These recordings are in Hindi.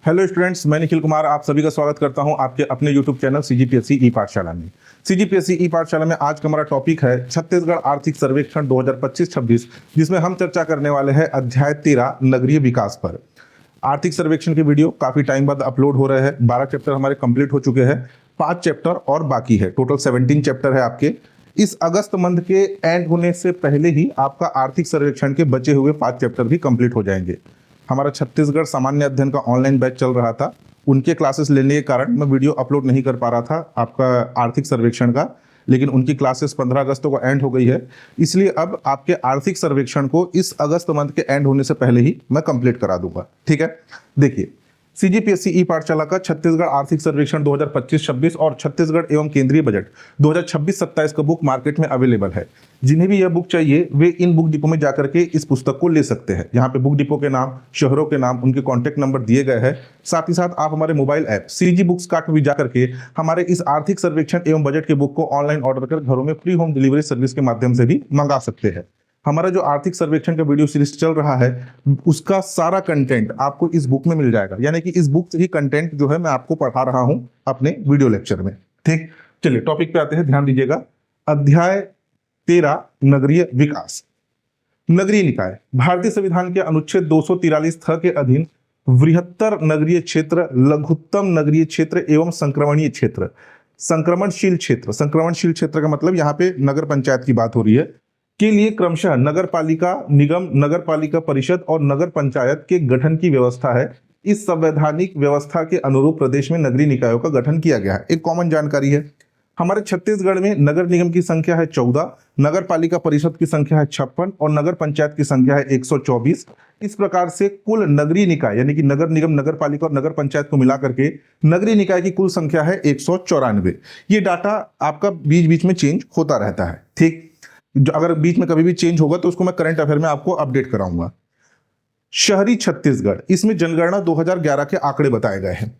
हेलो स्टूडेंट्स, मैं निखिल कुमार आप सभी का स्वागत करता हूं आपके अपने यूट्यूब चैनल सीजीपीएससी ई पाठशाला में। सीजीपीएससी ई पाठशाला में आज का हमारा टॉपिक है छत्तीसगढ़ आर्थिक सर्वेक्षण 2025-26, जिसमें हम चर्चा करने वाले हैं अध्याय 13 नगरीय विकास पर। आर्थिक सर्वेक्षण के वीडियो काफी टाइम बाद अपलोड हो रहे हैं। 12 चैप्टर हमारे कंप्लीट हो चुके हैं, 5 चैप्टर और बाकी है। टोटल 17 चैप्टर है आपके। इस अगस्त मंथ के एंड होने से पहले ही आपका आर्थिक सर्वेक्षण के बचे हुए 5 चैप्टर भी कंप्लीट हो जाएंगे। हमारा छत्तीसगढ़ सामान्य अध्ययन का ऑनलाइन बैच चल रहा था, उनके क्लासेस लेने के कारण मैं वीडियो अपलोड नहीं कर पा रहा था आपका आर्थिक सर्वेक्षण का, लेकिन उनकी क्लासेस 15 अगस्त को एंड हो गई है। इसलिए अब आपके आर्थिक सर्वेक्षण को इस अगस्त मंथ के एंड होने से पहले ही मैं कंप्लीट करा दूंगा। ठीक है, देखिए सीजीपीएससी ई पाठशाला का छत्तीसगढ़ आर्थिक सर्वेक्षण 2025-26 और छत्तीसगढ़ एवं केंद्रीय बजट 2026-27 का बुक मार्केट में अवेलेबल है। जिन्हें भी यह बुक चाहिए वे इन बुक डिपो में जाकर के इस पुस्तक को ले सकते हैं। यहाँ पे बुक डिपो के नाम, शहरों के नाम, उनके कॉन्टैक्ट नंबर दिए गए हैं। साथ ही साथ आप हमारे mobile app CG books cart में भी जाकर के हमारे इस आर्थिक सर्वेक्षण एवं बजट के बुक को ऑनलाइन ऑर्डर कर घरों में फ्री होम डिलीवरी सर्विस के माध्यम से भी मंगा सकते हैं। हमारा जो आर्थिक सर्वेक्षण का वीडियो सीरीज चल रहा है उसका सारा कंटेंट आपको इस बुक में मिल जाएगा, यानी कि इस बुक से ही कंटेंट जो है मैं आपको पढ़ा रहा हूं अपने वीडियो लेक्चर में। ठीक, चलिए टॉपिक पे आते हैं, ध्यान दीजिएगा। अध्याय 13 नगरीय विकास। नगरीय निकाय भारतीय संविधान के अनुच्छेद 243 के अधीन वृहत्तर नगरीय क्षेत्र, लघुत्तम नगरीय क्षेत्र एवं संक्रमणीय क्षेत्र। संक्रमणशील क्षेत्र, संक्रमणशील क्षेत्र का मतलब यहाँ पे नगर पंचायत की बात हो रही है, के लिए क्रमशः नगर पालिका, निगम, नगर पालिका परिषद और नगर पंचायत के गठन की व्यवस्था है। इस संवैधानिक व्यवस्था के अनुरूप प्रदेश में नगरीय निकायों का गठन किया गया है। एक कॉमन जानकारी है, हमारे छत्तीसगढ़ में नगर निगम की संख्या है 14, नगर पालिका परिषद की संख्या है 56 और नगर पंचायत की संख्या है 124। इस प्रकार से कुल नगरीय निकाय यानी कि नगर निगम, नगर पालिका और नगर पंचायत को मिलाकर के नगरीय निकाय की कुल संख्या है 194। ये डाटा आपका बीच बीच में चेंज होता रहता है। ठीक, जो अगर बीच में कभी भी चेंज होगा तो उसको मैं करंट अफेयर में आपको अपडेट कराऊंगा। शहरी छत्तीसगढ़, इसमें जनगणना 2011 के आंकड़े बताए गए हैं।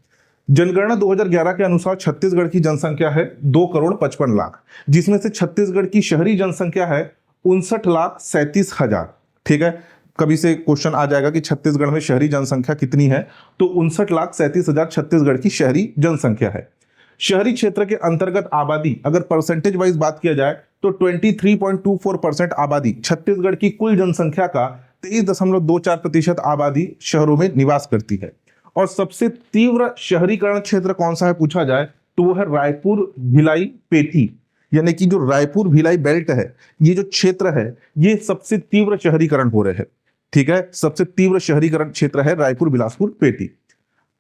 जनगणना 2011 के अनुसार छत्तीसगढ़ की जनसंख्या है 2,55,00,000, जिसमें से छत्तीसगढ़ की शहरी जनसंख्या है 59,37,000। ठीक है, कभी से क्वेश्चन आ जाएगा कि छत्तीसगढ़ में शहरी जनसंख्या कितनी है, तो 59,37,000 छत्तीसगढ़ की शहरी जनसंख्या है। शहरी क्षेत्र के अंतर्गत आबादी अगर परसेंटेज वाइज बात किया जाए तो 23.24% आबादी छत्तीसगढ़ की कुल जनसंख्या का 23.24% आबादी शहरों में निवास करती है। और सबसे तीव्र शहरीकरण क्षेत्र कौन सा है पूछा जाए तो वो है रायपुर भिलाई पेठी, यानी कि जो रायपुर भिलाई बेल्ट है, ये जो क्षेत्र है ये सबसे तीव्र शहरीकरण हो रहे हैं। ठीक है, सबसे तीव्र शहरीकरण क्षेत्र है रायपुर बिलासपुर पेठी।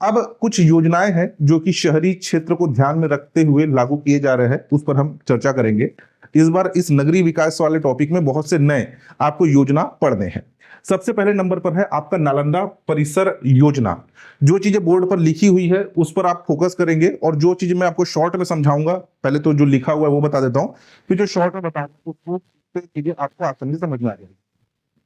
अब कुछ योजनाएं हैं जो कि शहरी क्षेत्र को ध्यान में रखते हुए लागू किए जा रहे हैं, उस पर हम चर्चा करेंगे। इस बार इस नगरीय विकास वाले टॉपिक में बहुत से नए आपको योजना पढ़ने हैं। सबसे पहले नंबर पर है आपका नालंदा परिसर योजना। जो चीजें बोर्ड पर लिखी हुई है उस पर आप फोकस करेंगे, और जो चीजें मैं आपको शॉर्ट में समझाऊंगा, पहले तो जो लिखा हुआ है वो बता देता हूँ, फिर जो शॉर्ट में बता चीजें आपको आसानी से समझ में आ जाएगी।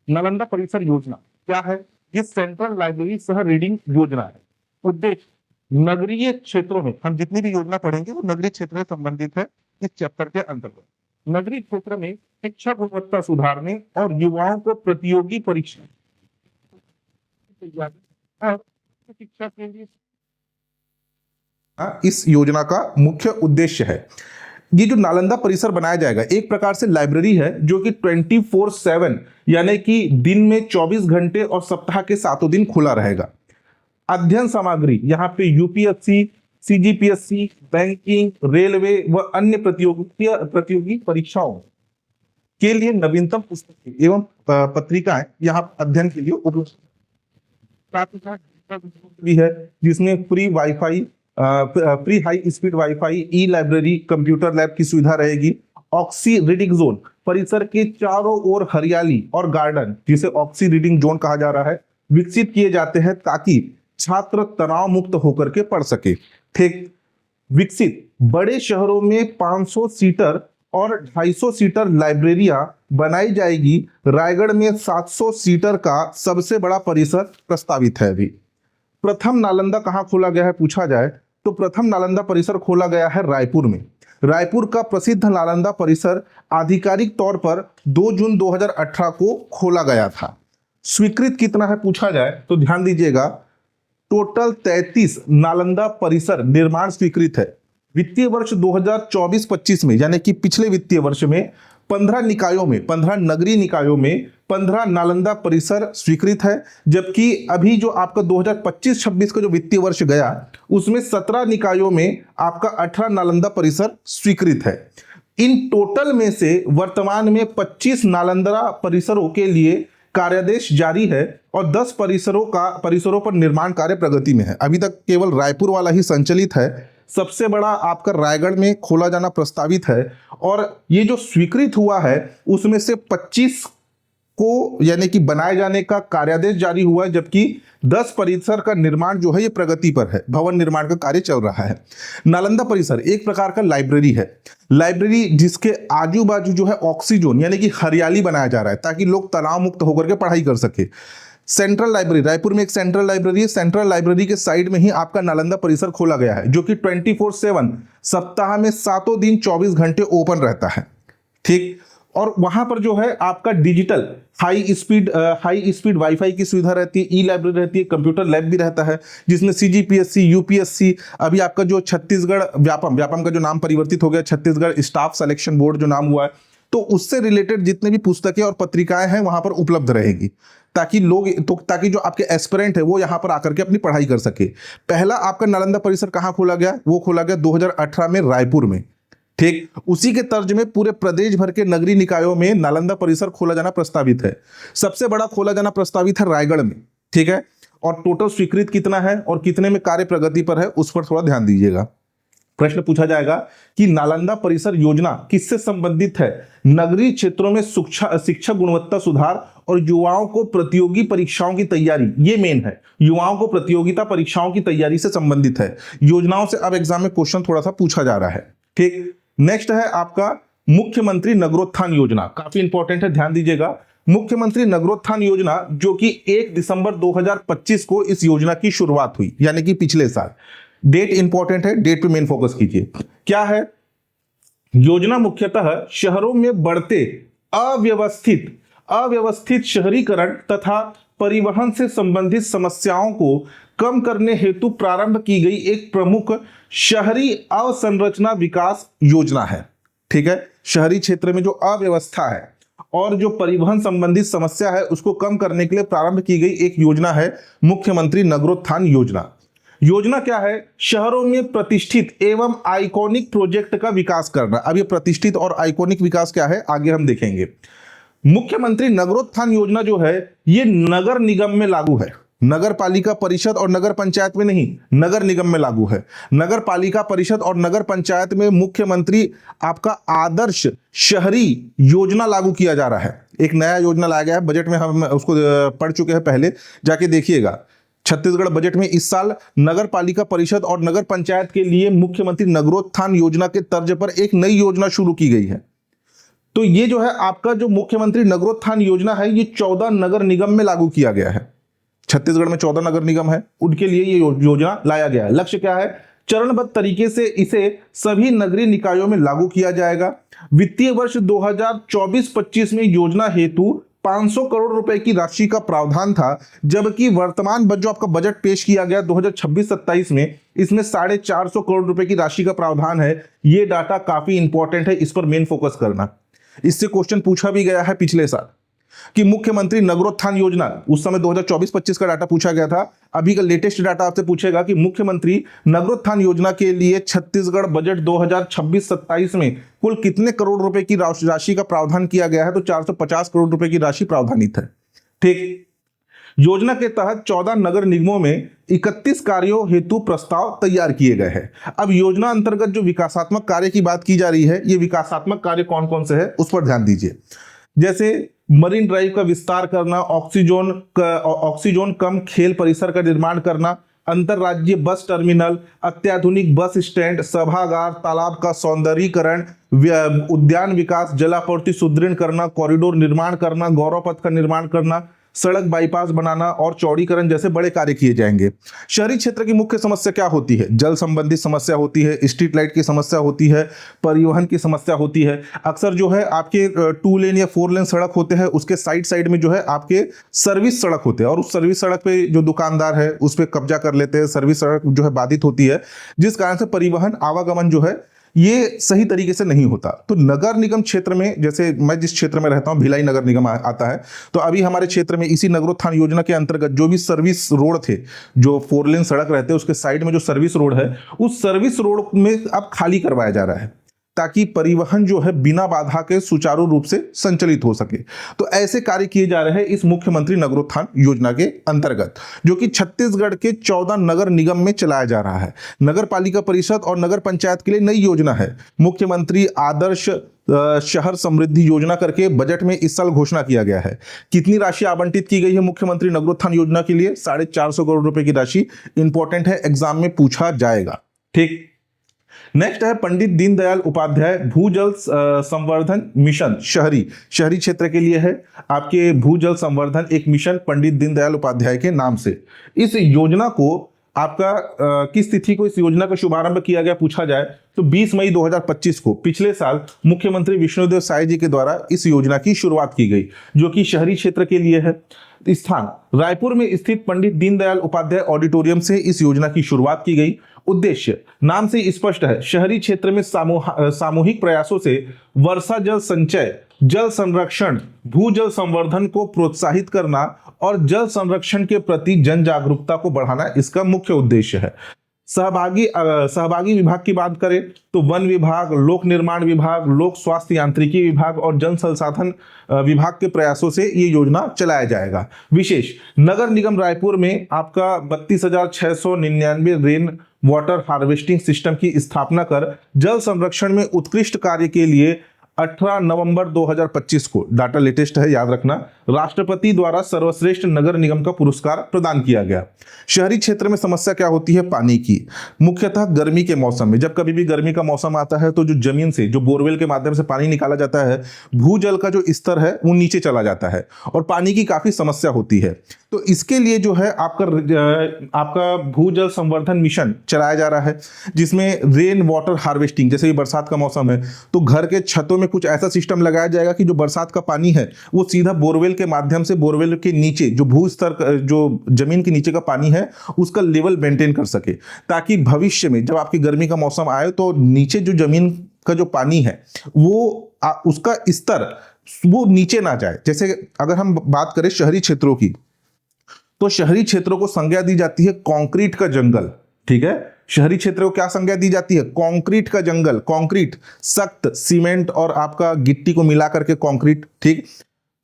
नालंदा परिसर योजना क्या है? ये सेंट्रल लाइब्रेरी सह रीडिंग योजना है। उद्देश्य नगरीय क्षेत्रों में, हम जितनी भी योजना पढ़ेंगे वो नगरीय क्षेत्र से संबंधित है। इस चैप्टर के अंतर्गत नगरीय क्षेत्र में शिक्षा गुणवत्ता सुधारने और युवाओं को प्रतियोगी परीक्षा और शिक्षा के लिए इस योजना का मुख्य उद्देश्य है। ये जो नालंदा परिसर बनाया जाएगा एक प्रकार से लाइब्रेरी है जो कि 24/7 यानी कि दिन में 24 घंटे और सप्ताह के 7 दिन खुला रहेगा। अध्ययन सामग्री यहाँ पे यूपीएससी, सीजीपीएससी, बैंकिंग, रेलवे व अन्य प्रतियोगी परीक्षाओं के लिए नवीनतम पुस्तकें एवं पत्रिकाएं यहाँ अध्ययन के लिए उपलब्ध भी है, जिसमें free wifi, free high speed wifi, ई लाइब्रेरी, कंप्यूटर लैब की सुविधा रहेगी। ऑक्सी रीडिंग जोन, परिसर के चारों ओर हरियाली और गार्डन, जिसे ऑक्सी रीडिंग जोन कहा जा रहा है, विकसित किए जाते हैं ताकि छात्र तनाव मुक्त होकर के पढ़ सके। ठीक, विकसित बड़े शहरों में 500 सीटर और 250 सीटर लाइब्रेरियां बनाई जाएगी। रायगढ़ में 700 सीटर का सबसे बड़ा परिसर प्रस्तावित है। अभी प्रथम नालंदा कहां खोला गया है पूछा जाए तो प्रथम नालंदा परिसर खोला गया है रायपुर में। रायपुर का प्रसिद्ध नालंदा परिसर आधिकारिक तौर पर 2 जून 2018 को खोला गया था। स्वीकृत कितना है पूछा जाए तो ध्यान दीजिएगा, टोटल 33 नालंदा परिसर निर्माण स्वीकृत है। वित्तीय वर्ष 2024-25 में, यानी कि पिछले वित्तीय वर्ष में 15 निकायों में, 15 नगरीय निकायों में 15 नालंदा परिसर स्वीकृत है, जबकि अभी जो आपका 2025-26 का जो वित्तीय वर्ष गया उसमें 17 निकायों में आपका 18 नालंदा परिसर स्वीकृत है। इन टोटल में से वर्तमान में 25 नालंदा परिसरों के लिए कार्यादेश जारी है और 10 परिसरों पर निर्माण कार्य प्रगति में है। अभी तक केवल रायपुर वाला ही संचालित है। सबसे बड़ा आपका रायगढ़ में खोला जाना प्रस्तावित है और ये जो स्वीकृत हुआ है उसमें से 25 को यानी कि बनाए जाने का कार्यादेश जारी हुआ है, जबकि 10 परिसर का निर्माण जो है ये प्रगति पर है, भवन निर्माण का कार्य चल रहा है। नालंदा परिसर एक प्रकार का लाइब्रेरी है, लाइब्रेरी जिसके आजू बाजू जो है ऑक्सीजोन यानी कि हरियाली बनाया जा रहा है ताकि लोग तनाव मुक्त होकर के पढ़ाई कर सके। सेंट्रल लाइब्रेरी, रायपुर में एक सेंट्रल लाइब्रेरी है, सेंट्रल लाइब्रेरी के साइड में ही आपका नालंदा परिसर खोला गया है जो कि 24/7 सप्ताह में 7 दिन 24 घंटे ओपन रहता है। ठीक, और वहां पर जो है आपका डिजिटल हाई स्पीड वाईफाई की सुविधा रहती है, ई लाइब्रेरी रहती है, कंप्यूटर लैब भी रहता है जिसमें सीजीपीएससी, यूपीएससी, अभी आपका जो छत्तीसगढ़ व्यापम का जो नाम परिवर्तित हो गया, छत्तीसगढ़ स्टाफ सिलेक्शन बोर्ड जो नाम हुआ है, तो उससे रिलेटेड जितने भी पुस्तकें और पत्रिकाएं हैं वहां पर उपलब्ध रहेगी ताकि जो आपके एस्पिरेंट है वो यहाँ पर आकर के अपनी पढ़ाई कर सके। पहला आपका नालंदा परिसर कहाँ खोला गया? वो खोला गया 2018 में रायपुर में। ठीक, उसी के तर्ज में पूरे प्रदेश भर के नगरीय निकायों में नालंदा परिसर खोला जाना प्रस्तावित है। सबसे बड़ा खोला जाना प्रस्तावित है रायगढ़ में। ठीक है, और टोटल स्वीकृत कितना है और कितने में कार्य प्रगति पर है उस पर थोड़ा ध्यान दीजिएगा। प्रश्न पूछा जाएगा कि नालंदा परिसर योजना किससे संबंधित है? नगरीय क्षेत्रों में शिक्षा गुणवत्ता सुधार और युवाओं को प्रतियोगी परीक्षाओं की तैयारी, ये मेन है, युवाओं को प्रतियोगिता परीक्षाओं की तैयारी से संबंधित है। योजनाओं से अब एग्जाम में क्वेश्चन थोड़ा सा पूछा जा रहा है। ठीक, नेक्स्ट है आपका मुख्यमंत्री नगरोत्थान योजना, काफी इंपॉर्टेंट है, ध्यान दीजिएगा। मुख्यमंत्री नगरोत्थान योजना जो कि 1 दिसंबर 2025 को इस योजना की शुरुआत हुई, यानी कि पिछले साल। डेट इंपॉर्टेंट है, डेट पे मेन फोकस कीजिए। क्या है? योजना मुख्यतः शहरों में बढ़ते अव्यवस्थित शहरीकरण तथा परिवहन से संबंधित समस्याओं को कम करने हेतु प्रारंभ की गई एक प्रमुख शहरी अवसंरचना विकास योजना है। ठीक है, शहरी क्षेत्र में जो अव्यवस्था है और जो परिवहन संबंधित समस्या है उसको कम करने के लिए प्रारंभ की गई एक योजना है मुख्यमंत्री नगरोत्थान योजना। योजना क्या है? शहरों में प्रतिष्ठित एवं आइकॉनिक प्रोजेक्ट का विकास करना। अब ये प्रतिष्ठित और आइकॉनिक विकास क्या है आगे हम देखेंगे। मुख्यमंत्री नगरोत्थान योजना जो है ये नगर निगम में लागू है, नगर पालिका परिषद और नगर पंचायत में नहीं, नगर निगम में लागू है। नगर पालिका परिषद और नगर पंचायत में मुख्यमंत्री आपका आदर्श शहरी योजना लागू किया जा रहा है। एक नया योजना लाया गया है, बजट में हम उसको पढ़ चुके हैं पहले, जाके देखिएगा। छत्तीसगढ़ बजट में इस साल नगर पालिका परिषद और नगर पंचायत के लिए मुख्यमंत्री नगरोत्थान योजना के तर्ज पर एक नई योजना शुरू की गई है। तो ये जो है आपका जो मुख्यमंत्री नगरोत्थान योजना है ये 14 नगर निगम में लागू किया गया है। छत्तीसगढ़ में 14 नगर निगम है, उनके लिए ये योजना लाया गया है। लक्ष्य क्या है? चरणबद्ध तरीके से इसे सभी नगरीय निकायों में लागू किया जाएगा। वित्तीय वर्ष 2024-25 में योजना हेतु 500 करोड़ रुपए की राशि का प्रावधान था, जबकि वर्तमान जो आपका बजट पेश किया गया 2026-27 में इसमें 450 करोड़ रुपए की राशि का प्रावधान है। ये डाटा काफी इंपॉर्टेंट है, इस पर मेन फोकस करना। इससे क्वेश्चन पूछा भी गया है पिछले साल कि मुख्यमंत्री नगरोत्थान योजना, उस समय 2024-25 का डाटा पूछा गया था। अभी का लेटेस्ट डाटा आपसे पूछेगा कि मुख्यमंत्री नगरोत्थान योजना के लिए छत्तीसगढ़ बजट 2026-27 में कुल कितने करोड़ रुपए की राशि का प्रावधान किया गया है? तो 450 करोड़ रुपए की राशि प्रावधानित है। ठीक, योजना के तहत 14 नगर निगमों में 31 कार्यों हेतु प्रस्ताव तैयार किए गए हैं। अब योजना अंतर्गत जो विकासात्मक कार्य की बात की जा रही है, ये विकासात्मक कार्य कौन कौन से है उस पर ध्यान दीजिए। जैसे मरीन ड्राइव का विस्तार करना, ऑक्सीजोन कम खेल परिसर का निर्माण करना, अंतरराज्यीय बस टर्मिनल, अत्याधुनिक बस स्टैंड, सभागार, तालाब का सौंदर्यीकरण, उद्यान विकास, जलापूर्ति सुदृढ़ करना, कॉरिडोर निर्माण करना, गौरव पथ का निर्माण करना, सड़क बाईपास बनाना और चौड़ीकरण जैसे बड़े कार्य किए जाएंगे। शहरी क्षेत्र की मुख्य समस्या क्या होती है? जल संबंधी समस्या होती है, स्ट्रीट लाइट की समस्या होती है, परिवहन की समस्या होती है। अक्सर जो है आपके 2 लेन या 4 लेन सड़क होते हैं, उसके साइड साइड में जो है आपके सर्विस सड़क होते हैं और उस सर्विस सड़क पे जो दुकानदार है उस पर कब्जा कर लेते हैं, सर्विस सड़क जो है बाधित होती है, जिस कारण से परिवहन आवागमन जो है ये सही तरीके से नहीं होता। तो नगर निगम क्षेत्र में, जैसे मैं जिस क्षेत्र में रहता हूं भिलाई नगर निगम आता है, तो अभी हमारे क्षेत्र में इसी नगरोत्थान योजना के अंतर्गत जो भी सर्विस रोड थे, जो 4 लेन सड़क रहते हैं उसके साइड में जो सर्विस रोड है, उस सर्विस रोड में अब खाली करवाया जा रहा है ताकि परिवहन जो है बिना बाधा के सुचारू रूप से संचालित हो सके। तो ऐसे कार्य किए जा रहे हैं इस मुख्यमंत्री नगरोत्थान योजना के अंतर्गत, जो कि छत्तीसगढ़ के 14 नगर निगम में चलाया जा रहा है। नगर पालिका परिषद और नगर पंचायत के लिए नई योजना है। मुख्यमंत्री आदर्श शहर समृद्धि योजना करके बजट में इस साल घोषणा किया गया है। कितनी राशि आवंटित की गई है मुख्यमंत्री नगरोत्थान योजना के लिए? 450 करोड़ रुपए की राशि। इंपॉर्टेंट है, एग्जाम में पूछा जाएगा। ठीक, नेक्स्ट है पंडित दीनदयाल उपाध्याय भूजल संवर्धन मिशन। शहरी क्षेत्र के लिए है आपके भूजल संवर्धन एक मिशन पंडित दीनदयाल उपाध्याय के नाम से। इस योजना को आपका किस तिथि को इस योजना का शुभारंभ किया गया पूछा जाए तो 20 मई 2025 को, पिछले साल मुख्यमंत्री विष्णुदेव साय जी के द्वारा इस योजना की शुरुआत की गई, जो कि शहरी क्षेत्र के लिए है। स्थान रायपुर में स्थित पंडित दीनदयाल उपाध्याय ऑडिटोरियम से इस योजना की शुरुआत की गई। उद्देश्य नाम से स्पष्ट है, शहरी क्षेत्र में सामूहिक प्रयासों से वर्षा जल संचय, जल संरक्षण, भूजल संवर्धन को प्रोत्साहित करना और जल संरक्षण के प्रति जन जागरूकता को बढ़ाना इसका मुख्य उद्देश्य है। सहभागी विभाग की बात करें तो वन विभाग, लोक निर्माण विभाग, लोक स्वास्थ्य यांत्रिकी विभाग और जन संसाधन विभाग के प्रयासों से ये योजना चलाया जाएगा। विशेष नगर निगम रायपुर में आपका 32,699 रेन वाटर हार्वेस्टिंग सिस्टम की स्थापना कर जल संरक्षण में उत्कृष्ट कार्य के लिए 18 नवंबर 2025 को, डाटा लेटेस्ट है याद रखना, राष्ट्रपति द्वारा सर्वश्रेष्ठ नगर निगम का पुरस्कार प्रदान किया गया। शहरी क्षेत्र में समस्या क्या होती है? पानी की। मुख्यतः गर्मी के मौसम में, जब कभी भी गर्मी का मौसम आता है तो जो जमीन से, जो बोरवेल के माध्यम से पानी निकाला जाता है, भूजल का जो स्तर है वो नीचे चला जाता है और पानी की काफी समस्या होती है। तो इसके लिए जो है आपका भूजल संवर्धन मिशन चलाया जा रहा है, जिसमें रेन वाटर हार्वेस्टिंग, जैसे कि बरसात का मौसम है तो घर के छतों में कुछ ऐसा सिस्टम लगाया जाएगा कि जो बरसात का पानी है वो सीधा बोरवेल के माध्यम से बोरवेल के नीचे जो भू स्तर, जो जमीन के नीचे का पानी है उसका लेवल मेंटेन कर सके, ताकि भविष्य में जब आपकी गर्मी का मौसम आए तो नीचे जो जमीन का जो पानी है वो उसका स्तर वो नीचे ना जाए। जैसे अगर हम बात करें शहरी क्षेत्रों की, तो शहरी क्षेत्रों को संज्ञा दी जाती है कंक्रीट का जंगल। ठीक है, शहरी क्षेत्रों को क्या संज्ञा दी जाती है? कंक्रीट का जंगल। कंक्रीट सख्त सीमेंट और आपका गिट्टी को मिला करके कंक्रीट। ठीक,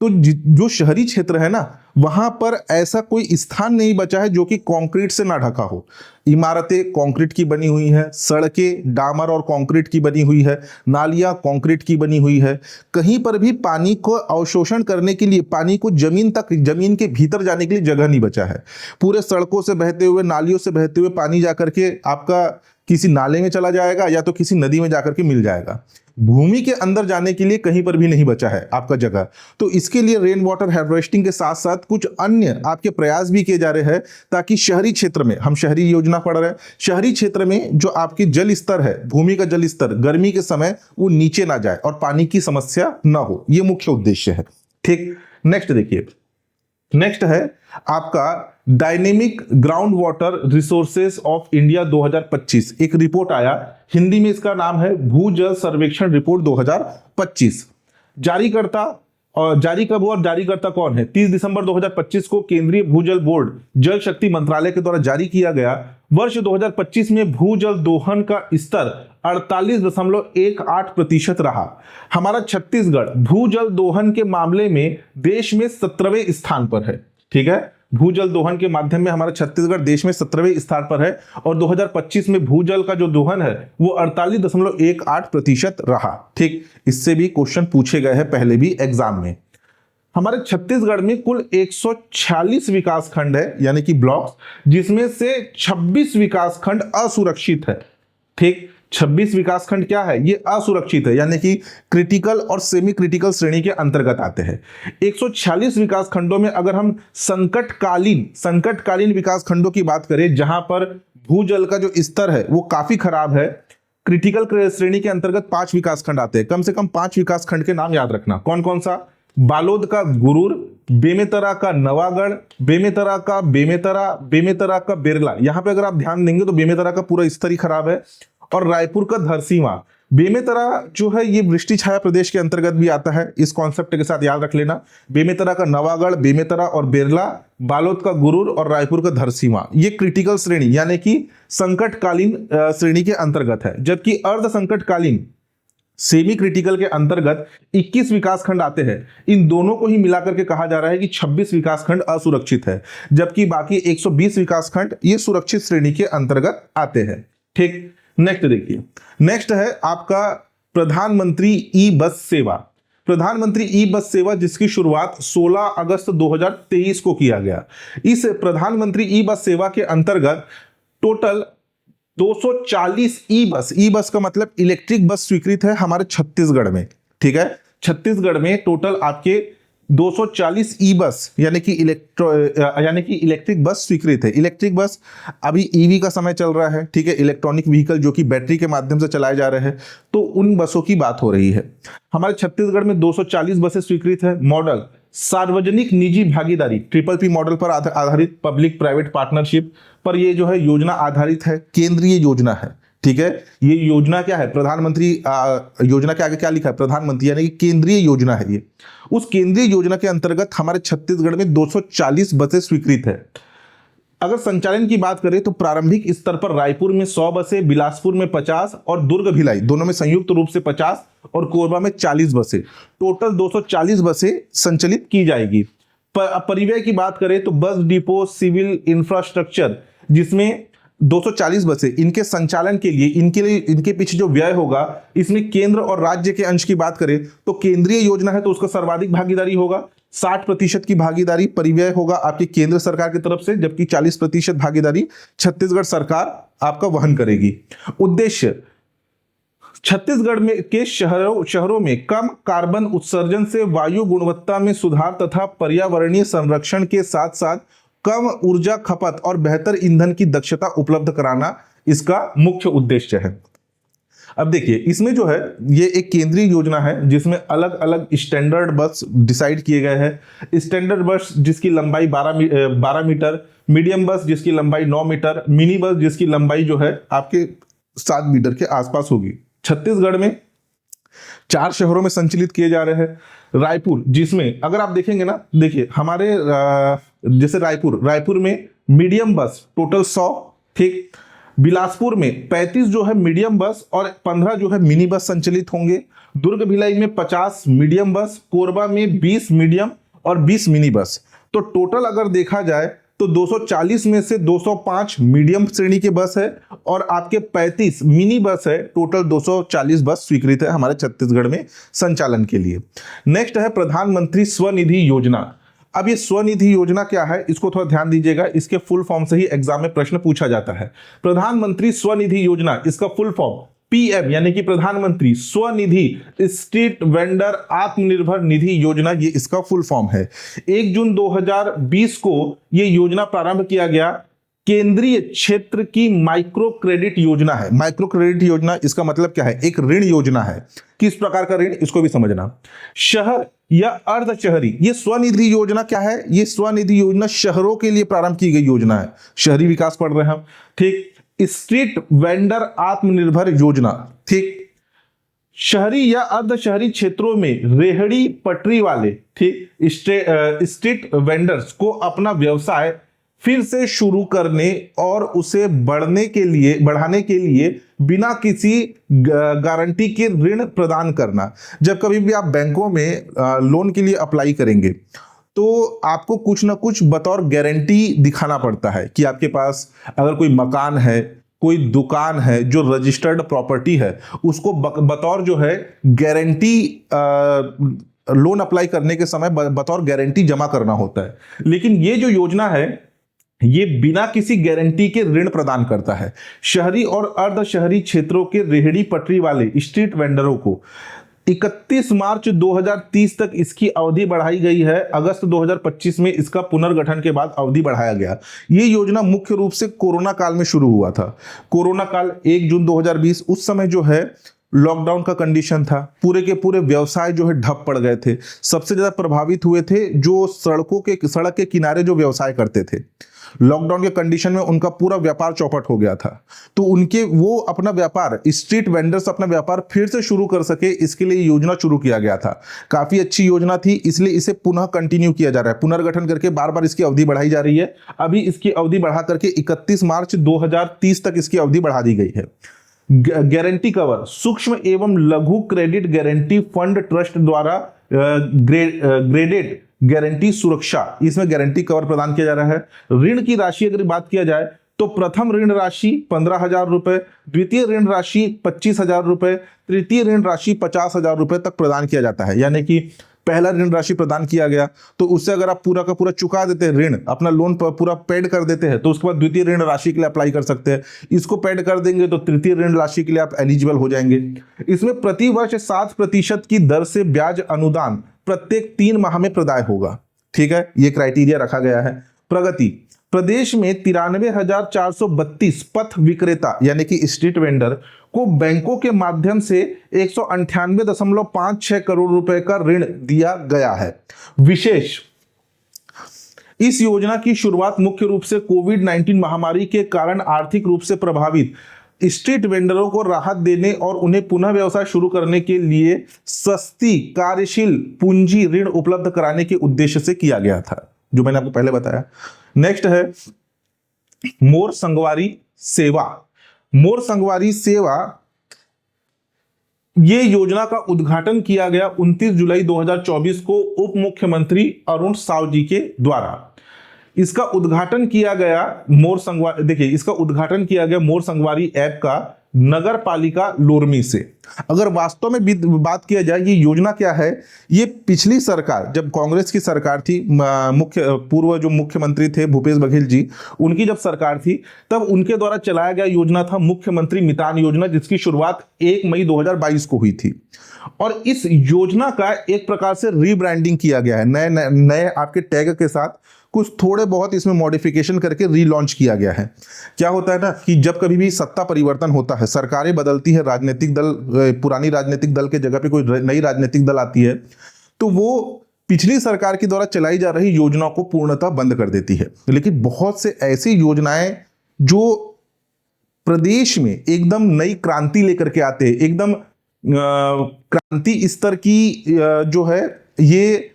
तो जो शहरी क्षेत्र है ना, वहां पर ऐसा कोई स्थान नहीं बचा है जो कि कंक्रीट से ना ढका हो। इमारतें कंक्रीट की बनी हुई हैं, सड़कें डामर और कंक्रीट की बनी हुई है, नालियां कंक्रीट की बनी हुई है। कहीं पर भी पानी को अवशोषण करने के लिए, पानी को जमीन के भीतर जाने के लिए जगह नहीं बचा है। पूरे सड़कों से बहते हुए, नालियों से बहते हुए पानी जाकर के आपका किसी नाले में चला जाएगा या तो किसी नदी में जाकर के मिल जाएगा। भूमि के अंदर जाने के लिए कहीं पर भी नहीं बचा है आपका जगह। तो इसके लिए रेन वाटर हार्वेस्टिंग के साथ साथ कुछ अन्य आपके प्रयास भी किए जा रहे हैं, ताकि शहरी क्षेत्र में, हम शहरी योजना पढ़ रहे हैं, शहरी क्षेत्र में जो आपकी जल स्तर है, भूमि का जल स्तर गर्मी के समय वो नीचे ना जाए और पानी की समस्या ना हो, ये मुख्य उद्देश्य है। ठीक, नेक्स्ट देखिए, नेक्स्ट है आपका dynamic ground water resources of India 2025। एक रिपोर्ट आया, हिंदी में इसका नाम है भूजल सर्वेक्षण रिपोर्ट 2025। जारीकर्ता और जारी कब हुआ और जारीकर्ता कौन है? 30 दिसंबर 2025 को केंद्रीय भूजल बोर्ड जल शक्ति मंत्रालय के द्वारा जारी किया गया। वर्ष 2025 में भूजल दोहन का स्तर 48.18% रहा। हमारा छत्तीसगढ़ भूजल दोहन के मामले में देश में 17वें स्थान पर है। ठीक है, भूजल दोहन के माध्यम में हमारा छत्तीसगढ़ देश में 17वें स्थान पर है और 2025 में भूजल का जो दोहन है वो 48.18% रहा। ठीक, इससे भी क्वेश्चन पूछे गए हैं पहले भी एग्जाम में। हमारे छत्तीसगढ़ में कुल 146 विकास खंड है, यानी कि ब्लॉक्स, जिसमें से 26 विकास खंड असुरक्षित है। ठीक, 26 विकासखंड क्या है, ये असुरक्षित है, यानी कि क्रिटिकल और सेमी क्रिटिकल श्रेणी के अंतर्गत आते हैं। 146 विकासखंडों में अगर हम संकटकालीन विकासखंडों की बात करें, जहां पर भूजल का जो स्तर है वो काफी खराब है, क्रिटिकल श्रेणी के अंतर्गत 5 विकासखंड आते हैं। कम से कम 5 विकासखंड के नाम याद रखना। कौन कौन सा? बालोद का गुरूर, बेमेतरा का नवागढ़, बेमेतरा का बेरला। यहां पे अगर आप ध्यान देंगे तो बेमेतरा का पूरा स्तर ही खराब है, और रायपुर का धरसींवा। बेमेतरा जो है ये वृष्टि छाया प्रदेश के अंतर्गत भी आता है, इस कॉन्सेप्ट के साथ याद रख लेना। बेमेतरा का नवागढ़, बेमेतरा और बेरला, बालोद का गुरूर और रायपुर का धरसींवा, ये क्रिटिकल श्रेणी यानी कि संकटकालीन श्रेणी के अंतर्गत है। जबकि अर्ध संकटकालीन सेमी क्रिटिकल के अंतर्गत 21 विकासखंड आते हैं। इन दोनों को ही मिलाकर के कहा जा रहा है कि 26 विकासखंड असुरक्षित है, जबकि बाकी 120 विकासखंड ये सुरक्षित श्रेणी के अंतर्गत आते हैं। ठीक, नेक्स्ट देखिए, नेक्स्ट है आपका प्रधानमंत्री ई बस सेवा। प्रधानमंत्री ई बस सेवा जिसकी शुरुआत 16 अगस्त 2023 को किया गया। इस प्रधानमंत्री ई बस सेवा के अंतर्गत टोटल 240 ई बस का मतलब इलेक्ट्रिक बस स्वीकृत है हमारे छत्तीसगढ़ में। ठीक है, छत्तीसगढ़ में टोटल आपके 240 ई बस यानी कि इलेक्ट्रिक बस स्वीकृत है। इलेक्ट्रिक बस, अभी ईवी का समय चल रहा है, ठीक है, इलेक्ट्रॉनिक व्हीकल जो कि बैटरी के माध्यम से चलाए जा रहे हैं, तो उन बसों की बात हो रही है। हमारे छत्तीसगढ़ में 240 बसें स्वीकृत है। मॉडल सार्वजनिक निजी भागीदारी, PPP मॉडल पर आधारित पब्लिक प्राइवेट पार्टनरशिप पर ये जो है योजना आधारित है, केंद्रीय योजना है। ठीक है, ये योजना क्या है? प्रधानमंत्री योजना के आगे क्या लिखा है? प्रधानमंत्री, यानी कि केंद्रीय योजना है ये। उस केंद्रीय योजना के अंतर्गत हमारे छत्तीसगढ़ में 240 बसें स्वीकृत है। अगर संचालन की बात करें तो प्रारंभिक स्तर पर रायपुर में 100 बसें, बिलासपुर में 50 और दुर्ग भिलाई दोनों में संयुक्त रूप से 50 और कोरबा में 40 बसें, टोटल 240 बसें संचालित की जाएगी। परिवहन की बात करें तो बस डिपो, सिविल इंफ्रास्ट्रक्चर, जिसमें 240 बसें, इनके संचालन के लिए इनके पीछे जो व्यय होगा, इसमें केंद्र और राज्य के अंश की बात करें तो केंद्रीय योजना है तो उसका सर्वाधिक भागीदारी होगा, 60% की भागीदारी परिव्यय होगा आपकी केंद्र सरकार की तरफ से, जबकि 40% भागीदारी छत्तीसगढ़ सरकार आपका वहन करेगी। उद्देश्य, छत्तीसगढ़ में के शहरों में कम कार्बन उत्सर्जन से वायु गुणवत्ता में सुधार तथा पर्यावरणीय संरक्षण के साथ साथ कम ऊर्जा खपत और बेहतर ईंधन की दक्षता उपलब्ध कराना इसका मुख्य उद्देश्य है। अब देखिए, इसमें जो है ये एक केंद्रीय योजना है जिसमें अलग अलग स्टैंडर्ड बस डिसाइड किए गए हैं। स्टैंडर्ड बस जिसकी लंबाई 12 मीटर, मीडियम बस जिसकी लंबाई 9 मीटर, मिनी बस जिसकी लंबाई जो है आपके 7 मीटर के आसपास होगी। छत्तीसगढ़ में 4 शहरों में संचालित किए जा रहे हैं। रायपुर, जिसमें अगर आप देखेंगे ना, देखिए हमारे जैसे रायपुर में मीडियम बस टोटल 100, ठीक, बिलासपुर में 35 जो है मीडियम बस और 15 जो है मिनी बस संचालित होंगे। दुर्ग भिलाई में 50 मीडियम बस, कोरबा में 20 मीडियम और 20 मिनी बस। तो टोटल अगर देखा जाए तो 240 में से 205 मीडियम श्रेणी के बस है और आपके 35 मिनी बस है। टोटल 240 बस स्वीकृत है हमारे छत्तीसगढ़ में संचालन के लिए। नेक्स्ट है प्रधानमंत्री स्वनिधि योजना। अब ये स्वनिधि योजना क्या है, इसको थोड़ा ध्यान दीजिएगा, इसके फुल फॉर्म से ही एग्जाम में प्रश्न पूछा जाता है। प्रधानमंत्री स्वनिधि योजना, इसका फुल फॉर्म PM यानी कि प्रधानमंत्री स्वनिधि स्ट्रीट वेंडर आत्मनिर्भर निधि योजना, ये इसका फुल फॉर्म है। 1 जून 2020 को ये योजना प्रारंभ किया गया। केंद्रीय क्षेत्र की माइक्रो क्रेडिट योजना है। माइक्रो क्रेडिट योजना इसका मतलब क्या है? एक ऋण योजना है। किस प्रकार का ऋण, इसको भी समझना। शहर या अर्ध शहरी, ये स्वनिधि योजना क्या है? ये स्वनिधि योजना शहरों के लिए प्रारंभ की गई योजना है। शहरी विकास पढ़ रहे हैं हम, ठीक। स्ट्रीट वेंडर आत्मनिर्भर योजना, ठीक, शहरी या अर्ध शहरी क्षेत्रों में रेहड़ी पटरी वाले, ठीक, स्ट्रीट वेंडर्स को अपना व्यवसाय फिर से शुरू करने और उसे बढ़ाने के लिए बिना किसी गारंटी के ऋण प्रदान करना। जब कभी भी आप बैंकों में लोन के लिए अप्लाई करेंगे तो आपको कुछ ना कुछ बतौर गारंटी दिखाना पड़ता है कि आपके पास अगर कोई मकान है, कोई दुकान है जो रजिस्टर्ड प्रॉपर्टी है, उसको बतौर जो है गारंटी लोन अप्लाई करने के समय बतौर गारंटी जमा करना होता है। लेकिन ये जो योजना है ये बिना किसी गारंटी के ऋण प्रदान करता है। शहरी और अर्ध शहरी क्षेत्रों के रेहड़ी पटरी वाले स्ट्रीट वेंडरों को 31 मार्च 2030 तक इसकी अवधि बढ़ाई गई है। अगस्त 2025 में इसका पुनर्गठन के बाद अवधि बढ़ाया गया। ये योजना मुख्य रूप से कोरोना काल में शुरू हुआ था। कोरोना काल 1 जून 2020, उस समय जो है लॉकडाउन का कंडीशन था, पूरे के पूरे व्यवसाय जो है ठप पड़ गए थे। सबसे ज्यादा प्रभावित हुए थे जो सड़क के किनारे जो व्यवसाय करते थे। लॉकडाउन के कंडीशन में उनका पूरा व्यापार चौपट हो गया था, तो वो अपना व्यापार, स्ट्रीट वेंडर्स अपना व्यापार फिर से शुरू कर सके, इसके लिए योजना शुरू किया गया था। काफी अच्छी योजना थी, इसलिए इसे पुनः कंटिन्यू किया जा रहा है। पुनर्गठन करके बार बार इसकी अवधि बढ़ाई जा रही है। अभी इसकी अवधि बढ़ा करके 31 मार्च 2030 तक इसकी अवधि बढ़ा दी गई है। गारंटी कवर, सूक्ष्म एवं लघु क्रेडिट गारंटी फंड ट्रस्ट द्वारा ग्रेडेड गारंटी सुरक्षा, इसमें गारंटी कवर प्रदान किया जा रहा है। ऋण की राशि अगर बात किया जाए तो प्रथम ऋण राशि 15,000 रुपए, द्वितीय ऋण राशि 25,000 रुपए, तृतीय ऋण राशि 50,000 रुपए तक प्रदान किया जाता है। यानी कि पहला ऋण राशि प्रदान किया गया तो उससे अगर आप पूरा का पूरा चुका देते हैं, ऋण अपना लोन पूरा पेड कर देते हैं, तो उसके बाद द्वितीय ऋण राशि के लिए अप्लाई कर सकते हैं। इसको पेड कर देंगे तो तृतीय ऋण राशि के लिए आप एलिजिबल हो जाएंगे। इसमें प्रति वर्ष 7% की दर से ब्याज अनुदान प्रत्येक 3 माह में प्रदाय होगा। ठीक है, ये क्राइटेरिया रखा गया है। प्रगति, प्रदेश में 93,432 पथ विक्रेता यानी कि स्ट्रीट वेंडर को बैंकों के माध्यम से 198.56 करोड़ रुपए का ऋण दिया गया है। विशेष, इस योजना की शुरुआत मुख्य रूप से कोविड-19 महामारी के कारण आर्थिक रूप से प्रभावित स्ट्रीट वेंडरों को राहत देने और उन्हें पुनः व्यवसाय शुरू करने के लिए सस्ती कार्यशील पूंजी ऋण उपलब्ध कराने के उद्देश्य से किया गया था, जो मैंने आपको पहले बताया। नेक्स्ट है मोर संगवारी सेवा। मोर संगवारी सेवा, ये योजना का उद्घाटन किया गया 29 जुलाई 2024 को उप मुख्यमंत्री अरुण साव जी के द्वारा। इसका उद्घाटन किया गया मोर संगवारी, देखिए इसका उद्घाटन किया गया मोर संगवारी ऐप का नगर पालिका लोरमी से। अगर वास्तव में बात किया जाए ये योजना क्या है, ये पिछली सरकार, जब कांग्रेस की सरकार थी, पूर्व जो मुख्यमंत्री थे भूपेश बघेल जी, उनकी जब सरकार थी तब उनके द्वारा चलाया गया योजना था मुख्यमंत्री मितान योजना, जिसकी शुरुआत 1 मई 2022 को हुई थी। और इस योजना का एक प्रकार से रीब्रांडिंग किया गया है, नए आपके टैग के साथ कुछ थोड़े बहुत इसमें मॉडिफिकेशन करके रीलॉन्च किया गया है। क्या होता है ना कि जब कभी भी सत्ता परिवर्तन होता है, सरकारें बदलती है, राजनीतिक दल, पुरानी राजनीतिक दल के जगह पे कोई नई राजनीतिक दल आती है, तो वो पिछली सरकार के द्वारा चलाई जा रही योजनाओं को पूर्णतः बंद कर देती है। लेकिन बहुत से ऐसी योजनाएं जो प्रदेश में एकदम नई क्रांति लेकर के आते हैं, एकदम क्रांति स्तर की जो है, ये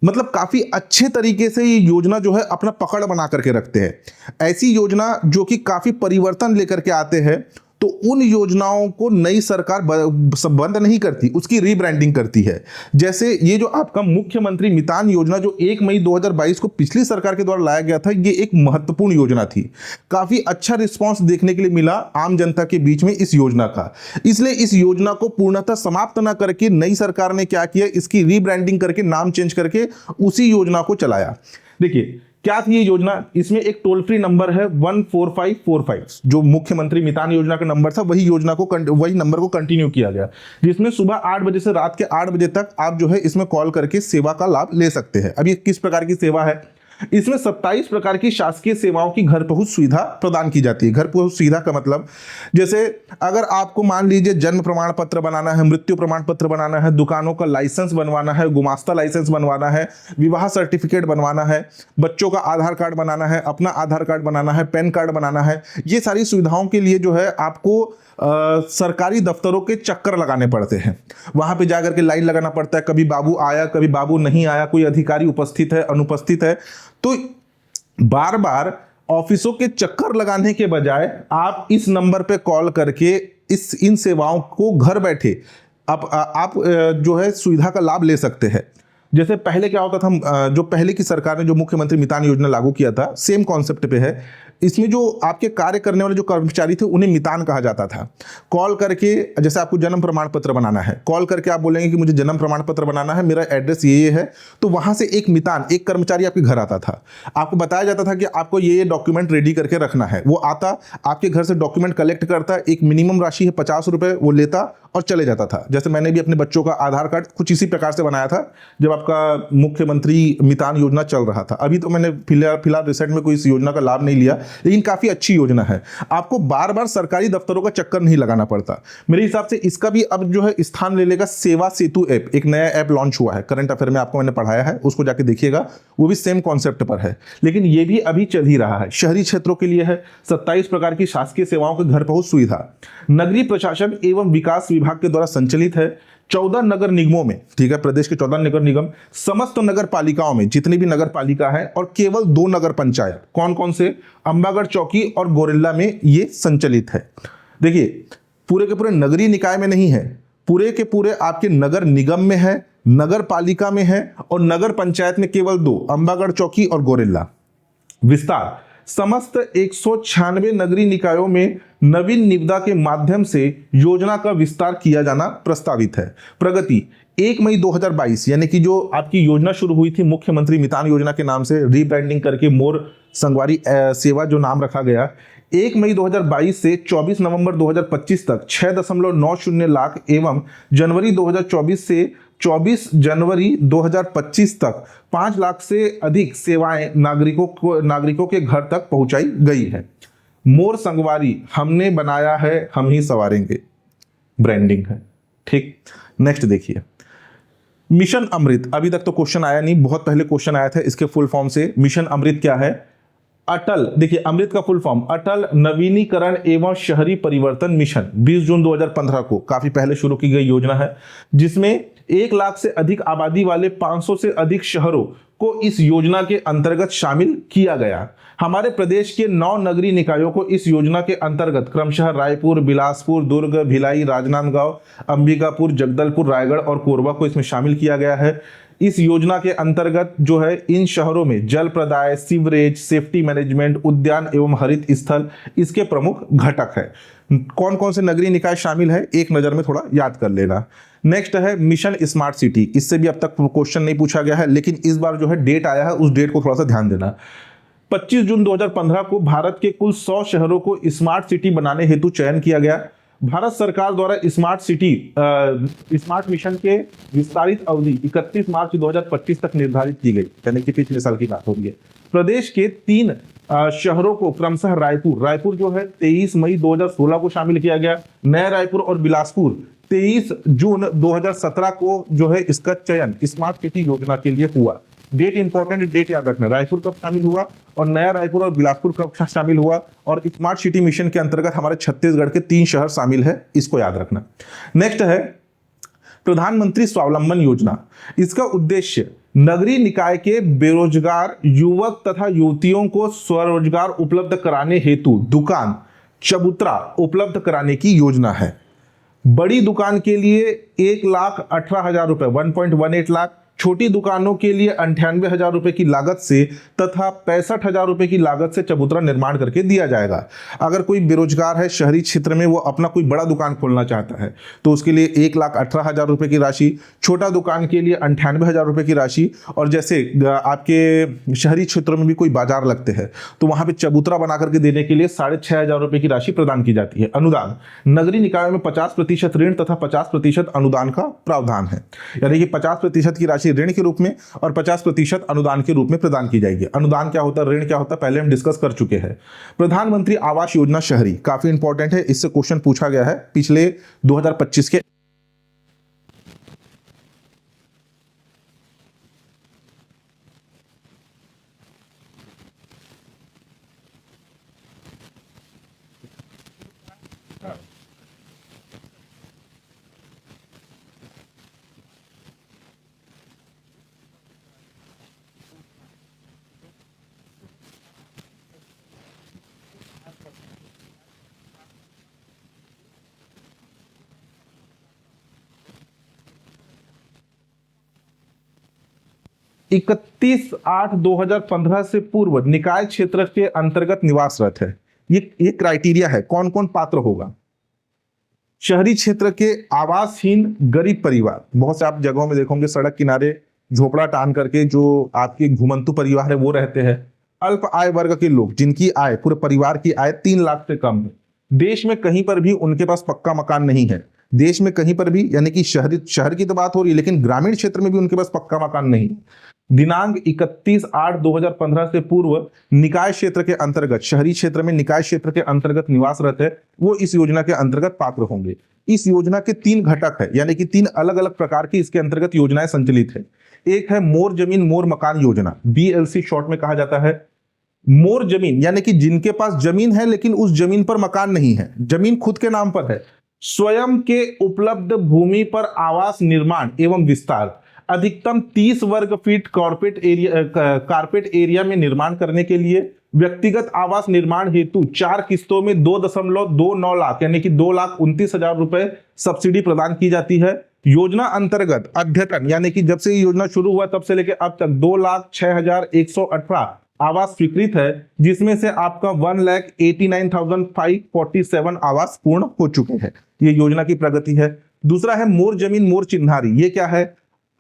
मतलब काफी अच्छे तरीके से ये योजना जो है अपना पकड़ बना करके रखते हैं। ऐसी योजना जो कि काफी परिवर्तन लेकर के आते हैं, तो उन योजनाओं को नई सरकार बंद नहीं करती, उसकी रीब्रांडिंग करती है। जैसे ये जो आपका मुख्यमंत्री मितान योजना जो 1 मई 2022 को पिछली सरकार के द्वारा लाया गया था, ये एक महत्वपूर्ण योजना थी। काफी अच्छा रिस्पांस देखने के लिए मिला आम जनता के बीच में इस योजना का। इसलिए इस योजना को पूर्णतः समाप्त ना करके नई सरकार ने क्या किया, इसकी रीब्रांडिंग करके नाम चेंज करके उसी योजना को चलाया। देखिए क्या थी ये योजना, इसमें एक टोल फ्री नंबर है 14545, जो मुख्यमंत्री मितान योजना का नंबर था, वही नंबर को कंटिन्यू किया गया, जिसमें सुबह 8 बजे से रात के 8 बजे तक आप जो है इसमें कॉल करके सेवा का लाभ ले सकते हैं। अब ये किस प्रकार की सेवा है, इसमें 27 प्रकार की शासकीय सेवाओं की घर पहुंच सुविधा प्रदान की जाती है। घर पहुंच सुविधा का मतलब, जैसे अगर आपको मान लीजिए जन्म प्रमाण पत्र बनाना है, मृत्यु प्रमाण पत्र बनाना है, दुकानों का लाइसेंस बनवाना है, गुमास्ता लाइसेंस बनवाना है, विवाह सर्टिफिकेट बनवाना है, बच्चों का आधार कार्ड बनाना है, अपना आधार कार्ड बनाना है, पैन कार्ड बनाना है, ये सारी सुविधाओं के लिए जो है आपको सरकारी दफ्तरों के चक्कर लगाने पड़ते हैं। वहां पे जाकर के लाइन लगाना पड़ता है, कभी बाबू आया, कभी बाबू नहीं आया, कोई अधिकारी उपस्थित है, अनुपस्थित है। तो बार बार ऑफिसों के चक्कर लगाने के बजाय आप इस नंबर पे कॉल करके इन सेवाओं को घर बैठे आप जो है सुविधा का लाभ ले सकते हैं। जैसे पहले क्या होता था, जो पहले की सरकार ने जो मुख्यमंत्री मितान योजना लागू किया था, सेम कॉन्सेप्ट पे है। इसमें जो आपके कार्य करने वाले जो कर्मचारी थे उन्हें मितान कहा जाता था। कॉल करके, जैसे आपको जन्म प्रमाण पत्र बनाना है, कॉल करके आप बोलेंगे कि मुझे जन्म प्रमाण पत्र बनाना है, मेरा एड्रेस ये है, तो वहां से एक मितान, एक कर्मचारी आपके घर आता था। आपको बताया जाता था कि आपको ये डॉक्यूमेंट रेडी करके रखना है। वो आता, आपके घर से डॉक्यूमेंट कलेक्ट करता, एक मिनिमम राशि है 50 रुपए, वो लेता और चले जाता था। जैसे मैंने भी अपने बच्चों का आधार कार्ड कुछ इसी प्रकार से बनाया था जब आपका मुख्यमंत्री मितान योजना चल रहा था। अभी तो मैंने फिलहाल रिसेंट में कोई इस योजना का लाभ नहीं लिया, लेकिन काफी अच्छी योजना है। आपको बार बार सरकारी दफ्तरों का चक्कर नहीं लगाना पड़ता। मेरे हिसाब से इसका भी अब जो है स्थान ले लेगा सेवा सेतु ऐप। एक नया ऐप लॉन्च हुआ है, करंट अफेयर में आपको मैंने पढ़ाया है, उसको जाके देखिएगा, वो भी सेम कॉन्सेप्ट पर है। लेकिन ये भी अभी चल ही रहा है, शहरी क्षेत्रों के लिए है। 27 प्रकार की शासकीय सेवाओं के घर पहुंच सुविधा नगरीय प्रशासन एवं विकास विभाग के द्वारा संचालित है। 14 नगर निगमों में, ठीक है, प्रदेश के 14 नगर निगम, समस्त नगर पालिकाओं में जितनी भी नगर पालिका है, और केवल 2 नगर पंचायत, कौन कौन से, अंबागढ़ चौकी और गोरिल्ला में ये संचालित है। देखिए, पूरे के पूरे नगरीय निकाय में नहीं है, पूरे के पूरे आपके नगर निगम में है, नगर पालिका में है, और नगर पंचायत में केवल 2, अंबागढ़ चौकी और गोरिल्ला। विस्तार, समस्त 196 नगरीय निकायों में नवीन निविदा के माध्यम से योजना का विस्तार किया जाना प्रस्तावित है। प्रगति, 1 मई 2022, यानी कि जो आपकी योजना शुरू हुई थी मुख्यमंत्री मितान योजना के नाम से, रीब्रांडिंग करके मोर संगवारी सेवा जो नाम रखा गया, 1 मई 2022 से 24 नवंबर 2025 तक 6.90 लाख एवं जनवरी 2024 से 24 जनवरी 2025 तक 5 लाख से अधिक सेवाएं नागरिकों के घर तक पहुंचाई गई है। मोर संगवारी, हमने बनाया है, हम ही सवारेंगे, ब्रांडिंग है। ठीक, नेक्स्ट देखिए, मिशन अमृत। अभी तक तो क्वेश्चन आया नहीं, बहुत पहले क्वेश्चन आया था इसके फुल फॉर्म से। मिशन अमृत क्या है? अटल, देखिए अमृत का फुल फॉर्म अटल नवीनीकरण एवं शहरी परिवर्तन मिशन, 20 जून 2015 को काफी पहले शुरू की गई योजना है, जिसमें 1 लाख से अधिक आबादी वाले 500 से अधिक शहरों को इस योजना के अंतर्गत शामिल किया गया। हमारे प्रदेश के 9 नगरीय निकायों को इस योजना के अंतर्गत क्रमशः रायपुर, बिलासपुर, दुर्ग, भिलाई, राजनांदगांव, अंबिकापुर, जगदलपुर, रायगढ़ और कोरबा को इसमें शामिल किया गया है। इस योजना के अंतर्गत जो है इन शहरों में जल प्रदाय, सीवरेज, सेफ्टी मैनेजमेंट, उद्यान एवं हरित स्थल इसके प्रमुख घटक है। कौन कौन से नगरीय निकाय शामिल है, एक नजर में थोड़ा याद कर लेना। नेक्स्ट है मिशन स्मार्ट सिटी। इससे भी अब तक क्वेश्चन नहीं पूछा गया है, लेकिन इस बार जो है डेट आया है, उस डेट को थोड़ा सा ध्यान देना। 25 जून 2015 को भारत के कुल 100 शहरों को स्मार्ट सिटी बनाने हेतु चयन किया गया। भारत सरकार द्वारा स्मार्ट मिशन के विस्तारित अवधि 31 मार्च 2025 तक निर्धारित की गई, यानी कि पिछले साल की बात हो रही है। प्रदेश के 3 शहरों को क्रमशः रायपुर जो है 23 मई 2016 को शामिल किया गया, नया रायपुर और बिलासपुर 23 जून 2017 को जो है इसका चयन स्मार्ट सिटी योजना के लिए हुआ। डेट इंपॉर्टेंट, डेट याद रखना, रायपुर कब शामिल हुआ और नया रायपुर और बिलासपुर कब शामिल हुआ, और स्मार्ट सिटी मिशन के अंतर्गत हमारे छत्तीसगढ़ के 3 शहर शामिल है, इसको याद रखना। नेक्स्ट है प्रधानमंत्री स्वावलंबन योजना। इसका उद्देश्य नगरीय निकाय के बेरोजगार युवक तथा युवतियों को स्वरोजगार उपलब्ध कराने हेतु दुकान, चबूतरा उपलब्ध कराने की योजना है। बड़ी दुकान के लिए 1,18,000 रुपए, 1.18 लाख, छोटी दुकानों के लिए 98,000 रुपए की लागत से तथा 65,000 रुपए की लागत से चबूतरा निर्माण करके दिया जाएगा। अगर कोई बेरोजगार है शहरी क्षेत्र में, वो अपना कोई बड़ा दुकान खोलना चाहता है, तो उसके लिए 1,18,000 रुपए की राशि, छोटा दुकान के लिए 98,000 रुपए की राशि, और जैसे आपके शहरी क्षेत्रों में भी कोई बाजार लगते हैं तो वहां पे चबूतरा बना करके देने के लिए 6,500 रुपए की राशि प्रदान की जाती है। अनुदान, नगरीय निकायों में 50% ऋण तथा 50% अनुदान का प्रावधान है, यानी कि 50% की राशि ऋण के रूप में और 50% अनुदान के रूप में प्रदान की जाएगी। अनुदान क्या होता है, ऋण क्या होता है, पहले हम डिस्कस कर चुके हैं। प्रधानमंत्री आवास योजना शहरी काफी इंपॉर्टेंट है, इससे क्वेश्चन पूछा गया है पिछले 2025 के। 31/8/2015 से पूर्व निकाय क्षेत्र के अंतर्गत निवासरत है। ये क्राइटेरिया है, कौन कौन पात्र होगा। शहरी क्षेत्र के आवासहीन गरीब परिवार, बहुत से आप जगहों में देखोगे सड़क किनारे झोपड़ा टान करके जो आपके घुमंतु परिवार है वो रहते हैं। अल्प आय वर्ग के लोग जिनकी आय, पूरे परिवार की आय 3 लाख से कम है, देश में कहीं पर भी उनके पास पक्का मकान नहीं है, देश में कहीं पर भी, यानी कि शहर की तो बात हो रही है, लेकिन ग्रामीण क्षेत्र में भी उनके पास पक्का मकान नहीं है। दिनांक 31/8/2015 से पूर्व निकाय क्षेत्र के अंतर्गत, शहरी क्षेत्र में निकाय क्षेत्र के अंतर्गत निवासरत है, वो इस योजना के अंतर्गत पात्र होंगे। इस योजना के 3 घटक है, यानी कि 3 अलग अलग प्रकार की इसके अंतर्गत योजनाएं संचालित है। एक है मोर जमीन मोर मकान योजना, BLC शॉर्ट में कहा जाता है। मोर जमीन यानी कि जिनके पास जमीन है लेकिन उस जमीन पर मकान नहीं है, जमीन खुद के नाम पर है, स्वयं के उपलब्ध भूमि पर आवास निर्माण एवं विस्तार, अधिकतम 30 वर्ग फीट कारपेट एरिया में निर्माण करने के लिए व्यक्तिगत आवास निर्माण हेतु 4 किस्तों में 2.29 लाख यानी कि 2,29,000 रुपए सब्सिडी प्रदान की जाती है। योजना अंतर्गत अद्यतन यानी कि जब से ये योजना शुरू हुआ तब से लेकर अब तक 2,06,118 आवास स्वीकृत है, जिसमें से आपका 1,89,547 आवास पूर्ण हो चुके हैं। ये योजना की प्रगति है। दूसरा है मोर जमीन मोर चिन्हारी। ये क्या है?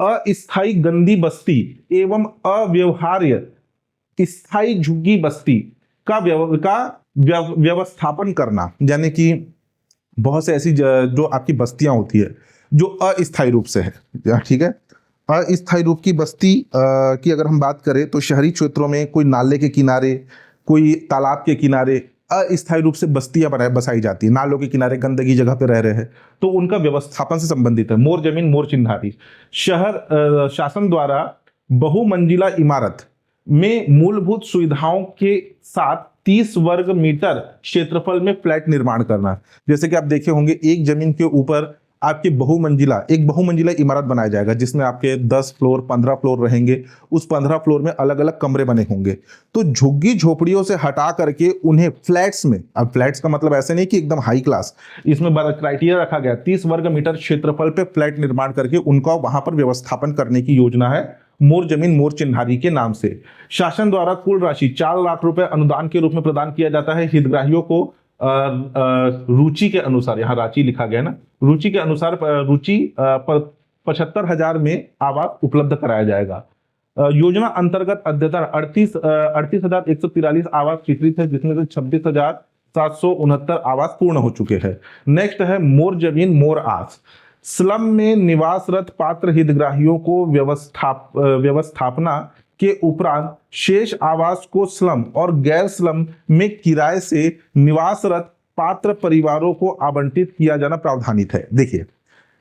अस्थायी गंदी बस्ती एवं अव्यवहार्य स्थायी झुग्गी बस्ती का व्यवस्थापन करना, यानी कि बहुत से ऐसी जो आपकी बस्तियां होती है जो अस्थायी रूप से है, ठीक है। अस्थायी रूप की बस्ती की अगर हम बात करें तो शहरी क्षेत्रों में कोई नाले के किनारे, कोई तालाब के किनारे अस्थायी रूप से बस्तियां बसाई जाती है। नालों के किनारे गंदगी जगह पे रह रहे हैं तो उनका व्यवस्थापन से संबंधित है। मोर जमीन मोर चिन्हारी। शहर शासन द्वारा बहुमंजिला इमारत में मूलभूत सुविधाओं के साथ 30 वर्ग मीटर क्षेत्रफल में फ्लैट निर्माण करना। जैसे कि आप देखे होंगे एक जमीन के ऊपर आपकी एक बहुमंजिला इमारत बनाया जाएगा जिसमें आपके 10 फ्लोर 15 फ्लोर रहेंगे। उस 15 फ्लोर में अलग अलग कमरे बने होंगे। तो झुग्गी झोपड़ियों से हटा करके उन्हें फ्लैट्स में, अब फ्लैट्स का मतलब ऐसे नहीं कि एकदम हाई क्लास, इसमें क्राइटेरिया रखा गया 30 वर्ग मीटर क्षेत्रफल पे फ्लैट निर्माण करके उनका वहां पर व्यवस्थापन करने की योजना है मोर जमीन मोर चिन्हारी के नाम से। शासन द्वारा कुल राशि 4 लाख रुपए अनुदान के रूप में प्रदान किया जाता है। हितग्राहियों को रुचि के अनुसार, यहाँ रांची लिखा गया ना, रुचि के अनुसार 75,000 में आवास उपलब्ध कराया जाएगा। योजना अंतर्गत अद्यतन 38,143 आवास स्वीकृत है, जिसमें से 26,769 आवास पूर्ण हो चुके हैं। नेक्स्ट है मोर जमीन मोर आस। स्लम में निवासरत पात्र हितग्राहियों को व्यवस्थापना के उपरांत शेष आवास को स्लम और गैर स्लम में किराए से निवासरत पात्र परिवारों को आवंटित किया जाना प्रावधानित है। देखिए,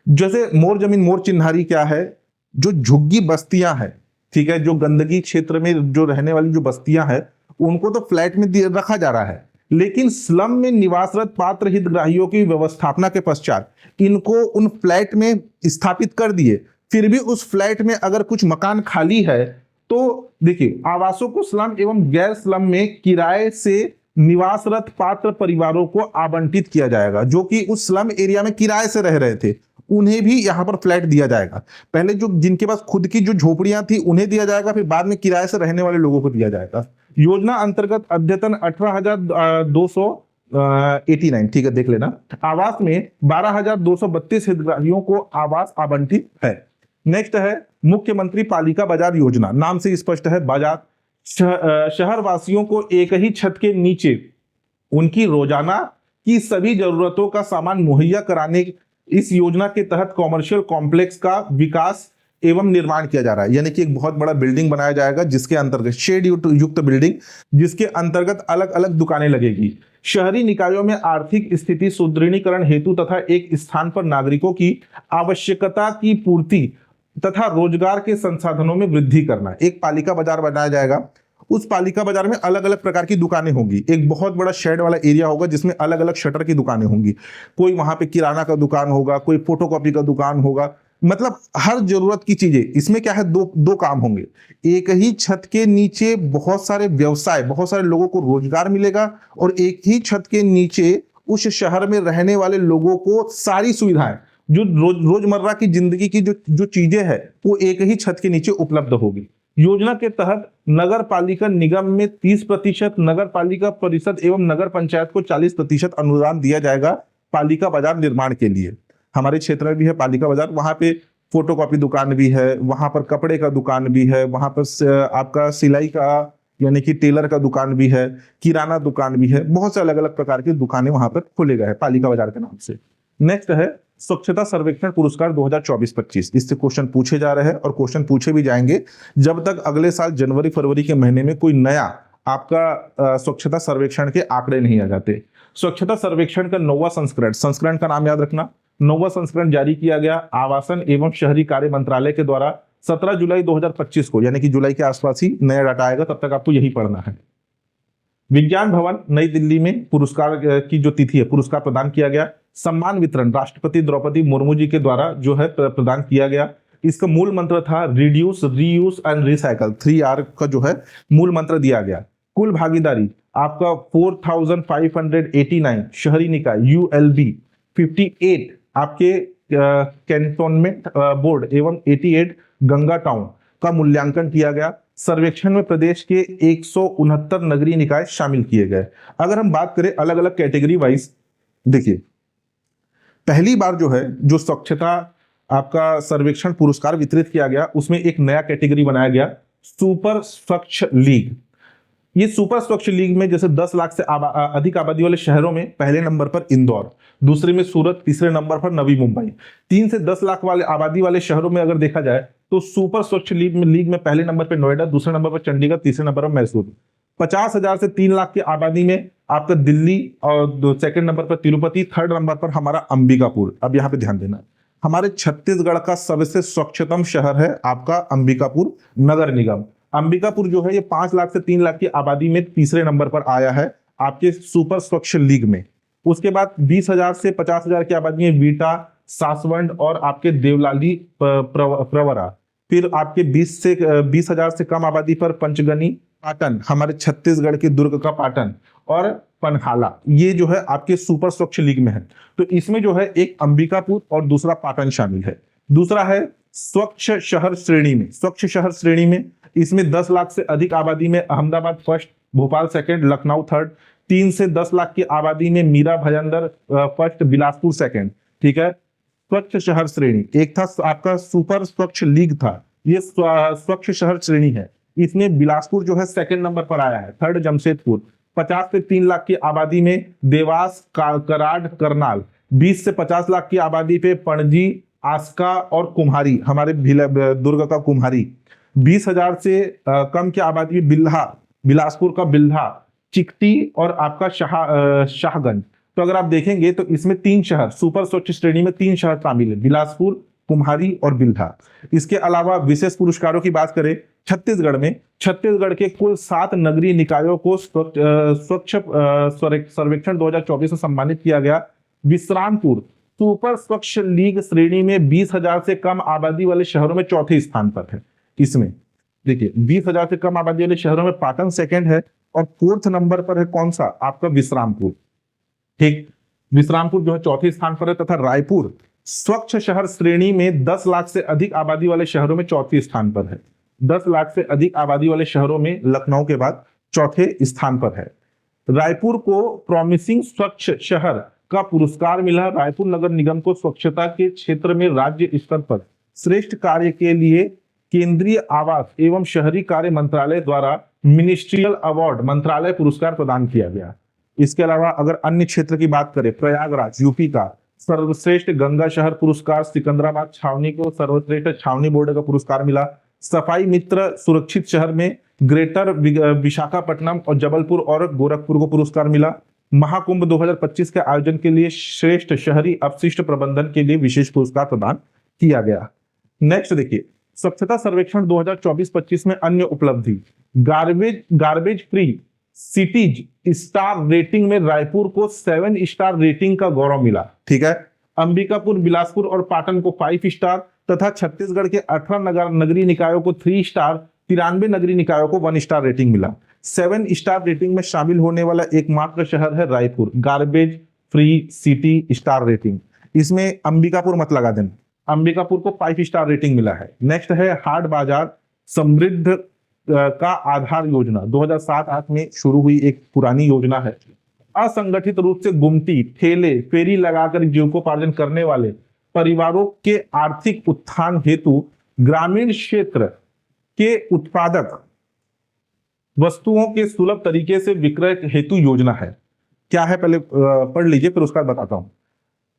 जैसे मोर जमीन मोर चिन्हारी क्या है, जो झुग्गी बस्तियां हैं, ठीक है, जो गंदगी क्षेत्र में जो रहने वाली जो बस्तियां हैं उनको तो फ्लैट में रखा जा रहा है, लेकिन स्लम में निवासरत पात्र हितग्राहियों की व्यवस्थापना के पश्चात इनको उन फ्लैट में स्थापित कर दिए। फिर भी उस फ्लैट में अगर कुछ मकान खाली है तो देखिए, आवासों को स्लम एवं गैर स्लम में किराए से निवासरत पात्र परिवारों को आवंटित किया जाएगा। जो कि उस स्लम एरिया में किराए से रह रहे थे उन्हें भी यहां पर फ्लैट दिया जाएगा। पहले जो जिनके पास खुद की जो झोपड़ियां थी उन्हें दिया जाएगा, फिर बाद में किराए से रहने वाले लोगों को दिया जाएगा। योजना अंतर्गत अद्यतन 18,289, ठीक है, देख लेना, आवास में 12,232 हितग्राहियों को आवास आवंटित है। नेक्स्ट है मुख्यमंत्री पालिका बाजार योजना। नाम से स्पष्ट है, बाजार शहर वासियों को एक ही छत के नीचे उनकी रोजाना की सभी जरूरतों का सामान मुहैया कराने इस योजना के तहत कॉमर्शियल कॉम्प्लेक्स का विकास एवं निर्माण किया जा रहा है। यानी कि एक बहुत बड़ा बिल्डिंग बनाया जाएगा जिसके अंतर्गत शेड युक्त बिल्डिंग, जिसके अंतर्गत अलग अलग दुकानें लगेगी। शहरी निकायों में आर्थिक स्थिति सुदृढ़ीकरण हेतु तथा एक स्थान पर नागरिकों की आवश्यकता की पूर्ति तथा रोजगार के संसाधनों में वृद्धि करना। एक पालिका बाजार बनाया जाएगा। उस पालिका बाजार में अलग अलग प्रकार की दुकानें होंगी। एक बहुत बड़ा शेड वाला एरिया होगा जिसमें अलग अलग शटर की दुकानें होंगी। कोई वहां पे किराना का दुकान होगा, कोई फोटोकॉपी का दुकान होगा, मतलब हर जरूरत की चीजें। इसमें क्या है, दो काम होंगे। एक ही छत के नीचे बहुत सारे व्यवसाय, बहुत सारे लोगों को रोजगार मिलेगा, और एक ही छत के नीचे उस शहर में रहने वाले लोगों को सारी सुविधाएं, जो रोजमर्रा की जिंदगी की जो चीजें हैं वो एक ही छत के नीचे उपलब्ध होगी। योजना के तहत नगर पालिका निगम में 30%, नगर पालिका परिषद एवं नगर पंचायत को 40% अनुदान दिया जाएगा पालिका बाजार निर्माण के लिए। हमारे क्षेत्र में भी है पालिका बाजार, वहां पे फोटोकॉपी दुकान भी है, वहां पर कपड़े का दुकान भी है, वहां पर आपका सिलाई का यानी कि टेलर का दुकान भी है, किराना दुकान भी है, बहुत से अलग अलग प्रकार की दुकानें वहां पर खोले गए हैं पालिका बाजार के नाम से। नेक्स्ट है स्वच्छता सर्वेक्षण पुरस्कार 2024-25। इससे क्वेश्चन पूछे जा रहे हैं और क्वेश्चन पूछे भी जाएंगे जब तक अगले साल जनवरी फरवरी के महीने में कोई नया आपका स्वच्छता सर्वेक्षण के आंकड़े नहीं आ जाते। स्वच्छता सर्वेक्षण का 9वां संस्करण का नाम याद रखना, 9वां संस्करण जारी किया गया आवासन एवं शहरी कार्य मंत्रालय के द्वारा 17 जुलाई 2025 को, यानी कि जुलाई के आसपास ही नया डाटा आएगा, तब तक आपको यही पढ़ना है। विज्ञान भवन नई दिल्ली में पुरस्कार की जो तिथि है, पुरस्कार प्रदान किया गया। सम्मान वितरण राष्ट्रपति द्रौपदी मुर्मू जी के द्वारा जो है प्रदान किया गया। इसका मूल मंत्र था reduce, reuse and recycle, 3R का जो है मूल मंत्र दिया गया। कुल भागीदारी आपका 4589 शहरी निकाय ULB, 58 आपके कैंटोनमेंट बोर्ड एवं 88 गंगा टाउन का मूल्यांकन किया गया। सर्वेक्षण में प्रदेश के 169 नगरीय निकाय शामिल किए गए। अगर हम बात करें अलग अलग कैटेगरी वाइज, देखिए पहली बार जो है जो स्वच्छता आपका सर्वेक्षण पुरस्कार वितरित किया गया, उसमें एक नया कैटेगरी बनाया गया, सुपर स्वच्छ लीग। ये सुपर स्वच्छ लीग में जैसे 10 लाख से अधिक आबादी वाले शहरों में पहले नंबर पर इंदौर, दूसरे में सूरत, तीसरे नंबर पर नवी मुंबई। 3 से 10 लाख वाले आबादी वाले शहरों में अगर देखा जाए तो सुपर स्वच्छ लीग में पहले नंबर पर नोएडा, दूसरे नंबर पर चंडीगढ़, तीसरे नंबर पर मैसूर। 50,000 से 3 लाख की आबादी में आपका दिल्ली और सेकंड नंबर पर तिरुपति, थर्ड नंबर पर हमारा अंबिकापुर। अब यहाँ पे ध्यान देना, हमारे छत्तीसगढ़ का सबसे स्वच्छतम शहर है आपका अंबिकापुर नगर निगम। अंबिकापुर जो है ये 5 लाख से 3 लाख की आबादी में तीसरे नंबर पर आया है आपके सुपर स्वच्छ लीग में। उसके बाद 20,000 से 50,000 की आबादी में वीटा, सासवंड और आपके देवलाली, प्रवरा। फिर आपके 20,000 से कम आबादी पर पंचगनी, पाटन, हमारे छत्तीसगढ़ के दुर्ग का पाटन और पनहाला, ये जो है आपके सुपर स्वच्छ लीग में है। तो इसमें जो है एक अंबिकापुर और दूसरा पाटन शामिल है। दूसरा है स्वच्छ शहर श्रेणी में, स्वच्छ शहर श्रेणी में इसमें 10 लाख से अधिक आबादी में Ahmedabad first, Bhopal second, Lucknow third. 3 से 10 लाख की आबादी में मीरा भजंदर फर्स्ट, बिलासपुर सेकंड। ठीक है, स्वच्छ शहर श्रेणी। एक था आपका सुपर स्वच्छ लीग था, ये स्वच्छ शहर श्रेणी है। इसमें बिलासपुर जो है सेकंड नंबर पर आया है, थर्ड जमशेदपुर। 50 से 3 लाख की आबादी में देवास, कराड़, करनाल। 20 से 50 लाख की आबादी पे पणजी, आस्का और कुम्हारी, हमारे दुर्ग का कुम्हारी। 20,000 से कम की आबादी में बिल्हा, बिलासपुर का बिल्हा, चिकटी और आपका शाहगंज। तो अगर आप देखेंगे तो इसमें 3 शहर सुपर स्वच्छ श्रेणी में 3 शहर शामिल है, बिलासपुर, कुम्हारी और बिल्हा। इसके अलावा विशेष पुरस्कारों की बात करें, छत्तीसगढ़ में छत्तीसगढ़ के कुल 7 नगरीय निकायों को स्वच्छ सर्वेक्षण 2024 में सम्मानित किया गया। विश्रामपुर सुपर स्वच्छ लीग श्रेणी में 20,000 से कम आबादी वाले शहरों में चौथे स्थान पर है। इसमें देखिए 20,000 से कम आबादी वाले शहरों में पाटन सेकंड है और 4th नंबर पर है कौन सा, आपका विश्रामपुर। ठीक, विश्रामपुर जो है चौथे स्थान पर है। तथा रायपुर स्वच्छ शहर श्रेणी में 10 लाख से अधिक आबादी वाले शहरों में चौथे स्थान पर है। 10 लाख से अधिक आबादी वाले शहरों में लखनऊ के बाद चौथे स्थान पर है। रायपुर को प्रॉमिसिंग स्वच्छ शहर का पुरस्कार मिला। रायपुर नगर निगम को स्वच्छता के क्षेत्र में राज्य स्तर पर श्रेष्ठ कार्य के लिए केंद्रीय आवास एवं शहरी कार्य मंत्रालय द्वारा मिनिस्ट्रियल अवार्ड, मंत्रालय पुरस्कार प्रदान किया गया। इसके अलावा अगर अन्य क्षेत्र की बात करें, प्रयागराज यूपी का सर्वश्रेष्ठ गंगा शहर पुरस्कार, सिकंदराबाद छावनी को सर्वश्रेष्ठ छावनी बोर्ड का पुरस्कार मिला। सफाई मित्र सुरक्षित शहर में ग्रेटर विशाखापट्टनम और जबलपुर और गोरखपुर को पुरस्कार मिला। महाकुंभ 2025 के आयोजन के लिए श्रेष्ठ शहरी अपशिष्ट प्रबंधन के लिए विशेष पुरस्कार प्रदान किया गया। नेक्स्ट देखिए, स्वच्छता सर्वेक्षण 2024-25 में अन्य उपलब्धि, garbage free cities star rating में रायपुर को 7 स्टार रेटिंग का गौरव मिला। ठीक है, अंबिकापुर, बिलासपुर और पाटन को 5 स्टार तथा छत्तीसगढ़ के 18 नगरीय निकायों को 3 स्टार, 93 नगरीय निकायों को 1 स्टार रेटिंग मिला। 7 स्टार रेटिंग में शामिल होने वाला एकमात्र शहर है Raipur, garbage free city star rating. इसमें अंबिकापुर मत लगा देना, अंबिकापुर को 5 स्टार रेटिंग मिला है। नेक्स्ट है हाट बाजार समृद्ध का आधार योजना 2007-8 में शुरू हुई एक पुरानी योजना है। असंगठित रूप से गुमटी, ठेले, फेरी लगाकर जीविकोपार्जन करने वाले परिवारों के आर्थिक उत्थान हेतु ग्रामीण क्षेत्र के उत्पादक वस्तुओं के सुलभ तरीके से विक्रय हेतु योजना है। क्या है पहले पढ़ लीजिए, फिर उसका बताता हूं।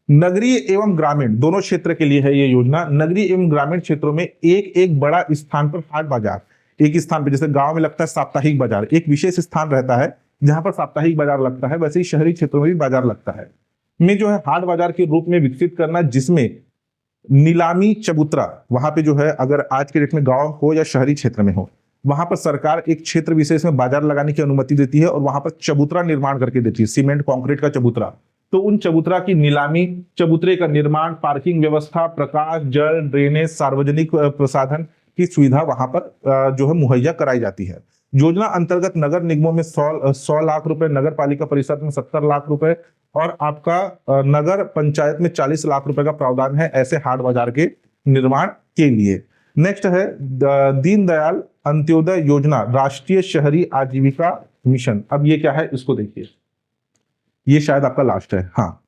नगरीय एवं ग्रामीण दोनों क्षेत्र के लिए है ये योजना। नगरीय एवं ग्रामीण क्षेत्रों में एक एक बड़ा स्थान पर हाट बाजार, एक स्थान पर, जैसे गांव में लगता है साप्ताहिक बाजार, एक विशेष स्थान रहता है जहां पर साप्ताहिक बाजार लगता है, वैसे ही शहरी क्षेत्रों में भी बाजार लगता है, में जो है हाट बाजार के रूप में विकसित करना, जिसमें नीलामी चबूतरा, वहां पे जो है अगर आज के डेट में गांव हो या शहरी क्षेत्र में हो, वहां पर सरकार एक क्षेत्र विशेष में बाजार लगाने की अनुमति देती है और वहां पर चबूतरा निर्माण करके देती है, सीमेंट कंक्रीट का चबूतरा। तो उन चबूतरा की नीलामी, चबूतरे का निर्माण, पार्किंग व्यवस्था, प्रकाश, जल, ड्रेनेज, सार्वजनिक प्रसाधन की सुविधा वहां पर जो है मुहैया कराई जाती है। योजना अंतर्गत नगर निगमों में 100 लाख रुपए, नगर पालिका परिषद में 70 लाख रुपए और आपका नगर पंचायत में 40 लाख रुपए का प्रावधान है ऐसे हाट बाजार के निर्माण के लिए। नेक्स्ट है दीनदयाल अंत्योदय योजना, राष्ट्रीय शहरी आजीविका मिशन। अब ये क्या है इसको देखिए, ये शायद आपका लास्ट है। हाँ,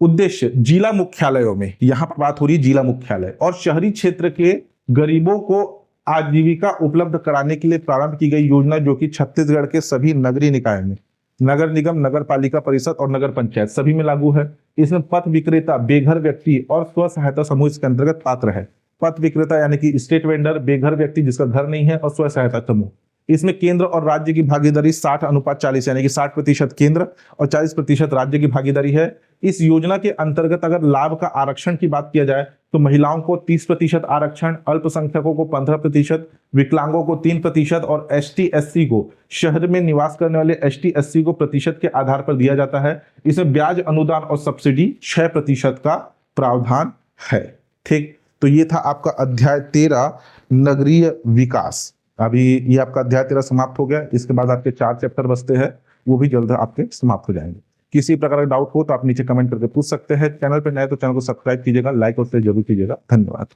उद्देश्य जिला मुख्यालयों में, यहां पर बात हो रही है जिला मुख्यालय और शहरी क्षेत्र के गरीबों को आजीविका उपलब्ध कराने के लिए प्रारंभ की गई योजना, जो कि छत्तीसगढ़ के सभी नगरीय निकाय में, नगर निगम, नगर पालिका परिषद और नगर पंचायत सभी में लागू है। इसमें पथ विक्रेता, बेघर व्यक्ति और स्व सहायता समूह इसके अंतर्गत पात्र है। पथ विक्रेता यानी कि स्ट्रीट वेंडर, बेघर व्यक्ति जिसका घर नहीं है और स्व सहायता समूह। इसमें केंद्र और राज्य की भागीदारी 60:40 यानी कि 60% केंद्र और 40% राज्य की भागीदारी है। इस योजना के अंतर्गत अगर लाभ का आरक्षण की बात किया जाए तो महिलाओं को 30% आरक्षण, अल्पसंख्यकों को 15%, विकलांगों को 3% और ST/SC को, शहर में निवास करने वाले ST/SC को प्रतिशत के आधार पर दिया जाता है। इसमें ब्याज अनुदान और सब्सिडी 6% का प्रावधान है। ठीक, तो ये था आपका अध्याय 13 नगरीय विकास। अभी ये आपका अध्याय 13 समाप्त हो गया। इसके बाद आपके 4 चैप्टर बचते हैं, वो भी जल्द आपके समाप्त हो जाएंगे। किसी प्रकार का डाउट हो तो आप नीचे कमेंट करके पूछ सकते हैं। चैनल पर नए तो चैनल को सब्सक्राइब कीजिएगा, लाइक और शेयर जरूर कीजिएगा। धन्यवाद।